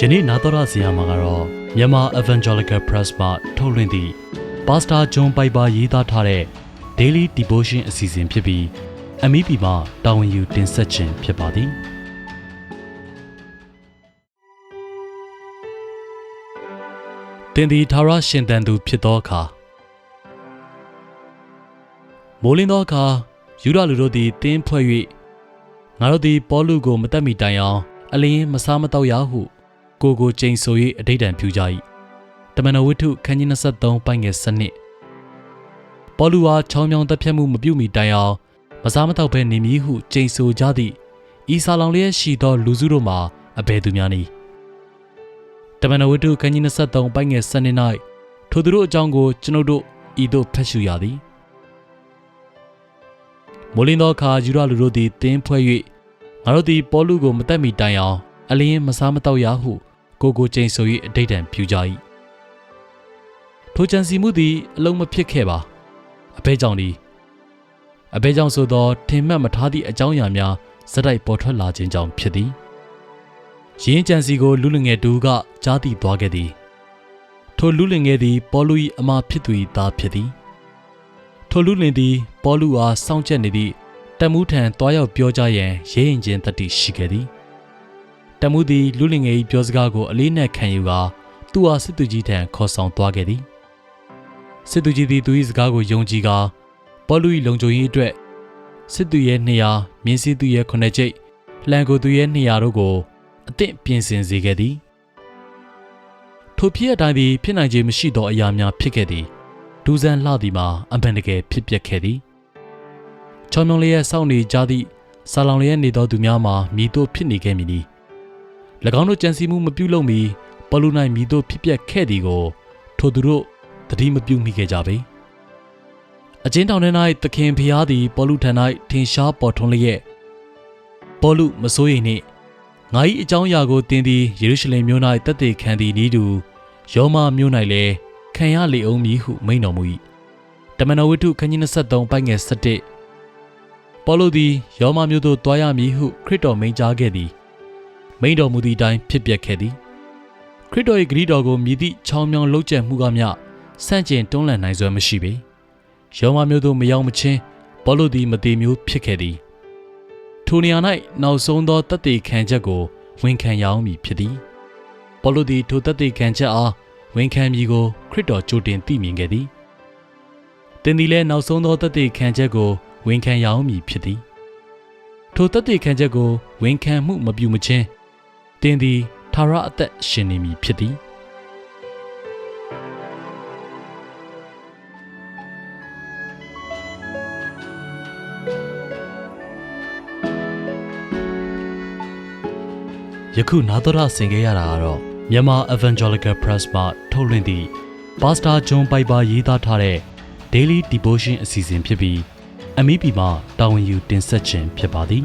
ယနေ့နာတော်ရစီယာမှာကတော့မြန်မာ Evangelical Press မှထုတ်လွှင့်သည့် Pastor John Piper ရေးသားထားတဲ့ Daily Devotion အစီအစဉ်ဖြစ်ပြီး MEP မှတာဝန်ယူတင်ဆက်ခြင်းဖြစ်ပါသည်တင်ဒီထာဝရရှင်သန်သူဖြစ်သောအခါမိုးလင်းသောအခါယူဒလူတို့သည်တင်းဖွဲ့၍ငါတို့သည်ပေါလုကိုမတတ်မီတိုင်အောင်အလင်းမစားမတော့ရဟုကိုကျိန်ဆို၍အဓိဋ္ဌာန်ပြုကြ၏တမန်တော်ဝတ္ထုခန်းကြီး23ပိုင်းငယ်7ပေါလုအားချောင်းမြောင်းတပ်ဖြတ်မှုမပြုမီတိုင်အောင်မစားမတော့ဘဲနေမည်ဟုကျိန်ဆိုကြသည့်ဤစာလောင်လျက်ရှိသောလူစုတို့မှာအဘယ်သူများနည်းတမန်တော်ဝတ္ထုခန်းကြီး23ပိုင်းငယ်7၌ထိုသူတို့အကြောင်းကိုကျွန်ုပ်တို့ဤသို့ဖတ်ရှုရသည်မိုးလင်းသောအခါယူဒလူတို့သည်တင်းဖွဲ့၍ငါတို့သည်ပေါလုကိုမတတ်မီတိုင်အောင်အလင်းမစားမတော့ရဟုကိုကျိန်ဆို၍အဓိဋ္ဌာန်ပြုကြ၏ထိုကြံစီမှုသည်အလုံးမဖြစ်ခဲ့ပါအဘဲကြောင့်ဆိုသောထင်မှတ်မထားသည့်အကြောင်းအရာများဇက်တိုက်ပေါ်ထွက်လာခြင်းကြောင့်ဖြစ်သည်ယင်းကြံစီကိုလူလငယ်တူကကြားသိသွားခဲ့သည်ထိုလူလငယ်သည်ပေါလု၏အမဖြစ်သူ၏သားဖြစ်သည်ထိုလူလင်သည်ပေါလုအားစောင့်ကြက်နေသည့်တမှုထံတွားရောက်ပြောကြရန်ရဲရင်ချင်းတတိရှိခဲ့သည်တမှုသည်လူလင်ငယ်၏ပြောစကားကိုအလေးနက်ခံယူကာသူအားစစ်သူကြီးထံခေါ်ဆောင်သွားခဲ့သည်စစ်သူကြီးသည်သူ၏စကားကိုယုံကြည်ကာပေါလု၏လုံခြုံရေးအတွက်စစ်သူရဲ့200မြင်းစည်းသူရဲ့9ကျိတ်လှံကိုသူရဲ့200တို့ကိုအသင့်ပြင်ဆင်စေခဲ့သည်ထိုဖြစ်အတိုင်းသည်ဖြစ်နိုင်ခြင်းမရှိသောအရာများဖြစ်ခဲ့သည်ဒူးဆန်းလှသည်မှာအမှန်တကယ်ဖြစ်ပျက်ခဲ့သည်ချောင်းမြောင်းလျက်စောင့်နေကြသည့်ဆာလောင်လျက်နေသောသူများမှာမိတို့ဖြစ်နေခဲ့မည်နီ၎င်းတို့ကြံစည်မှုမပြုလုပ်မီပေါလု၌မိတို့ဖြစ်ပျက်ခဲ့သည်ကိုထိုသူတို့သတိမပြုမိခဲ့ကြပေအချင်းတောင်ထဲ၌သခင်ဖျားသည်ပေါလုထံ၌ထင်ရှားပေါ်ထွန်းလျက်ပေါလုမစိုးရိမ်နှင့်ငါ၏အကြောင်းအရာကိုသင်သည်ယေရုရှလင်မြို့၌သက်သေခံသည်နည်းတူယောမမြို့၌လည်းခံရလေအောင်မည်ဟုမိန့်တော်မူ၏တမန်တော်ဝတ္ထုခန်းကြီး23ပိုင်းငယ်7ပေါလုသည်ယောမမြို့သို့တွားရမည်ဟုခရစ်တော်မိန့်ကြားခဲ့သည်မိန့်တော်မူသည့်အတိုင်းဖြစ်ပျက်ခဲ့သည်ခရစ်တော်၏ဂရုတော်ကိုမြည်သည့်ချောင်းမြောင်းလှုပ်ကြံမှုကမျှဆန့်ကျင်တွန်းလှန်နိုင်စွမ်းမရှိပေယောမမြို့သို့မရောက်မချင်းပေါလုသည်မတည်မျိုးဖြစ်ခဲ့သည်ထိုနေရာ၌နောက်ဆုံးသောတသက်ခံချက်ကိုဝန်ခံရအောင်မည်ဖြစ်သည်ပေါလုသည်ထိုတသက်ခံချက်အားဝန်ခံမည်ကိုခရစ်တော်ကြိုတင်သိမြင်ခဲ့သည်သင်သည်လည်းနောက်ဆုံးသောတသက်ခံချက်ကိုဝန်ခံရအောင်မည်ဖြစ်သည်ထိုတသက်ခံချက်ကိုဝန်ခံမှုမပြုမချင်းသင်သည်ထာဝရအသက်ရှင်နေမည်ဖြစ်သည်ယခုနာတော်ရဆင်ခဲ့ရတာကတော့မြန်မာ Evangelical Press မှထုတ်လွှင့်သည့် Pastor John Piper ရေးသားထားတဲ့ Daily Devotion အစီအစဉ်ဖြစ်ပြီး MEP မှတာဝန်ယူတင်ဆက်ခြင်းဖြစ်ပါသည်